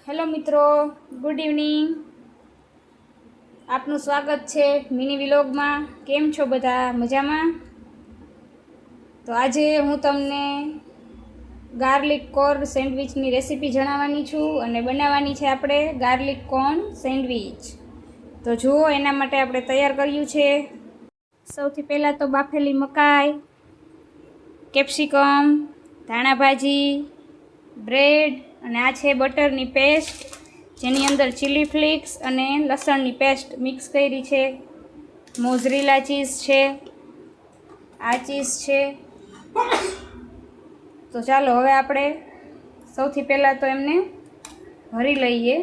Hello મિત્રો, good evening. આપનું સ્વાગત છે મિની વ્લોગમાં. કેમ છો બધા? મજામાં? તો આજે હું તમને ગાર્લિક કોર્ન સેન્ડવિચની રેસીપી જણાવવાની છું અને બનાવવાની છે આપણે ગાર્લિક કોર્ન સેન્ડવિચ. તો જુઓ, એના માટે આપણે તૈયાર કર્યું છે. સૌથી પહેલાં તો બાફેલી મકાઈ, કેપ્સિકમ, ધાણા ભાજી, બ્રેડ અને આ છે બટરની પેસ્ટ, જેની અંદર ચીલી ફ્લેક્સ અને લસણની પેસ્ટ મિક્સ કરી છે. મોઝરેલા ચીઝ છે, આ ચીઝ છે. તો ચાલો હવે આપણે સૌથી પહેલાં તો એમને ભરી લઈએ.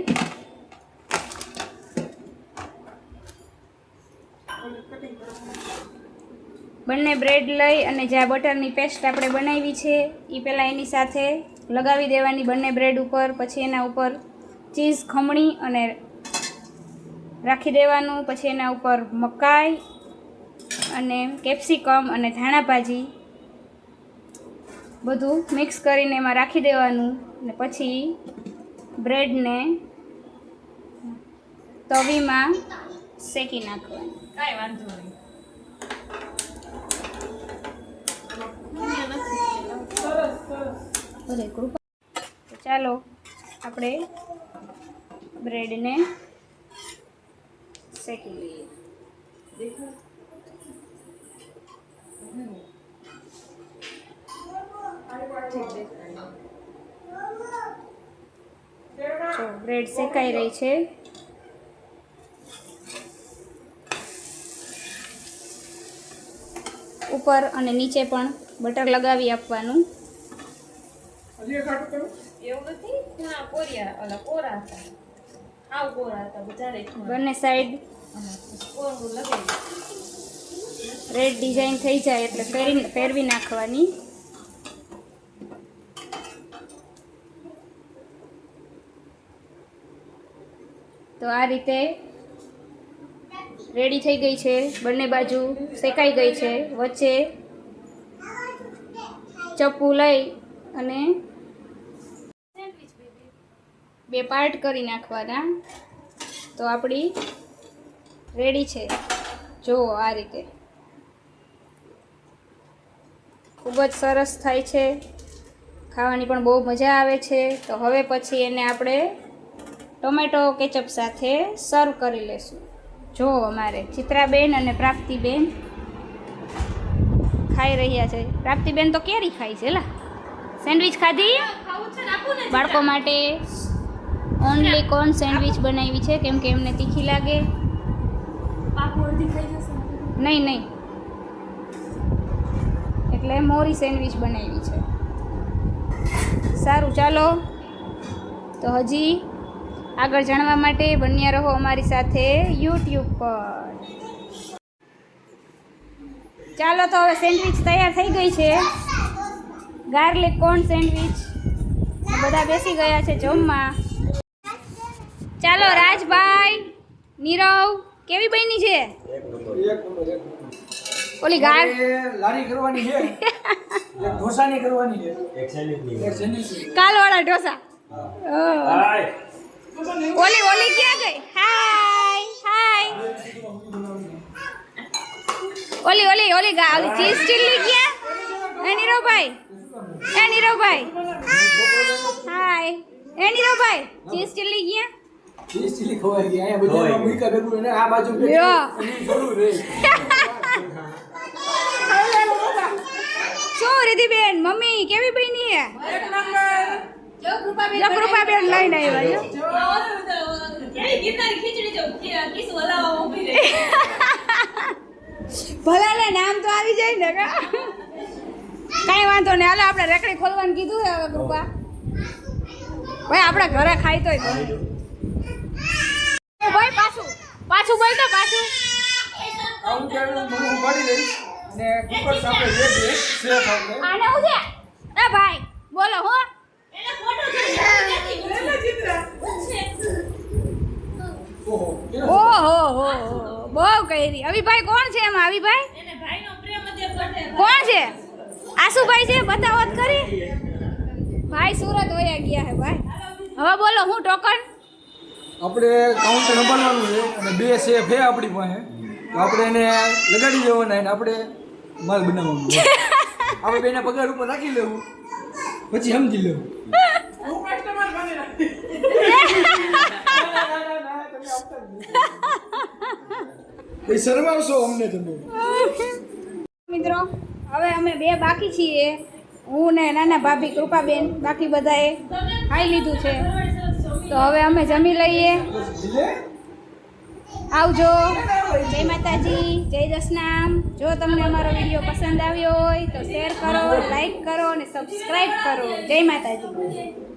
બંને બ્રેડ લઈ અને જે આ બટરની પેસ્ટ આપણે બનાવી છે એ પહેલાં એની સાથે લગાવી દેવાની બંને બ્રેડ ઉપર. પછી એના ઉપર ચીઝ ખમણી અને રાખી દેવાનું. પછી એના ઉપર મકાઈ અને કેપ્સિકમ અને ધાણા ભાજી બધું મિક્સ કરીને એમાં રાખી દેવાનું. અને પછી બ્રેડને તવીમાં શેકી નાખવાનું. કાંઈ વાંધો નહીં. તો ચાલો આપણે બ્રેડને શેકી લઈએ. જો બ્રેડ શેકાઈ રહી છે. ઉપર અને નીચે પણ બટર લગાવી આપવાનું. એવું નથી. હા, કોરા હતા. આવ કોરા હતા બધા. બંને સાઈડ કોરું લગાવી. રેડ ડિઝાઇન થઈ જાય એટલે ફેરવી નાખવાની. તો આ રીતે રેડી થઈ ગઈ છે. બંને બાજુ શેકાઈ ગઈ છે. વચ્ચે ચપ્પુ લઈ અને બે પાર્ટ કરી નાખવાના. તો આપણી રેડી છે. જુઓ, આ રીતે ખૂબ જ સરસ થાય છે. ખાવાની પણ બહુ મજા આવે છે. તો હવે પછી એને આપણે ટોમેટો કેચઅપ સાથે સર્વ કરી લેશું. જો અમારે ચિત્રાબેન અને પ્રાપ્તિબેન ખાઈ રહ્યા છે. પ્રાપ્તિબેન તો કેરી ખાઈ છે. લા સેન્ડવિચ ખાધી બાળકો માટે. ઓનલી કોર્ન સેન્ડવિચ બનાવી છે કેમ કે એમને તીખી લાગે. નહીં નહીં, એટલે મોરી સેન્ડવિચ બનાવી છે. સારું, ચાલો તો હજી આગળ જાણવા માટે બન્યા રહો અમારી સાથે યુટ્યુબ પર. ચાલો તો હવે સેન્ડવિચ તૈયાર થઈ ગઈ છે. Garlic corn sandwich. બધા બેસી ગયા છે જમવા. ચાલો રાજભાઈ, નીરવ, કેવી બની છે? ઓલી લારી કરવાની છે, એક ઢોસાની કરવાની છે, એક સેન્ડવિચ કાલવાળા ઢોસા. ઓલી ક્યાં ગઈ? હાય. ઓલી ચીઝ ચીલી ક્યાં? એ નીરવભાઈ, હાય. એ નીરવભાઈ, ચીઝ ચીલી ક્યાં? ચીઝ ચીલી ખવાઈ ગઈ. અહીંયા બધા મૂકા ભેગું એને આ બાજુ જરૂર રે. શું રિધિબેન, મમ્મી કેવી બની હે? જો કૃપાબેન લઈને આવ્યા. ભલે નામ તો આવી જાય ને. કાંઈ વાંધો નહીં. હાલો, આપણે રેકડી ખોલવાનું કીધું છે હવે કૃપા ભાઈ. આપણા ઘરે ખાઈ તોય ભાઈ પાછું બોલ તો પાછું. આવું કેવું હું ઉપાડી લઈશ ને કુકર સામે જે દે સેફ આવશે. આને હું છે? એ ભાઈ બોલો હો. ઓહો બહુ કરી. અવિભાઈ કોણ છે એમાં? અવિભાઈ કોણ છે? આશુભાઈ છે? બતાવો જ કરી. ભાઈ સુરત વયા ગયા હે ભાઈ. હવે બોલો હું ટોકન આપણે કાઉન્ટર સંભાળવાનું છે અને 2 સેફ છે આપણી પાસે તો આપણે એને લગાડી દેવાના અને આપણે માલ બનાવવાનો છે. આપણે બેના પગાર ઉપર રાખી લેવું પછી સમજી લેવું. એ શરમાવશો અમને તમે. મિત્રો હવે અમે 2 બાકી છીએ, હું ને નાના ભાભી કૃપાબેન. બાકી બધાએ ખાઈ લીધું છે તો હવે અમે જમી લઈએ. આવજો. જય માતાજી, જય દસનામ. જો તમને અમારો વિડીયો પસંદ આવ્યો હોય તો શેર કરો, લાઈક કરો અને સબસ્ક્રાઈબ કરો. જય માતાજી.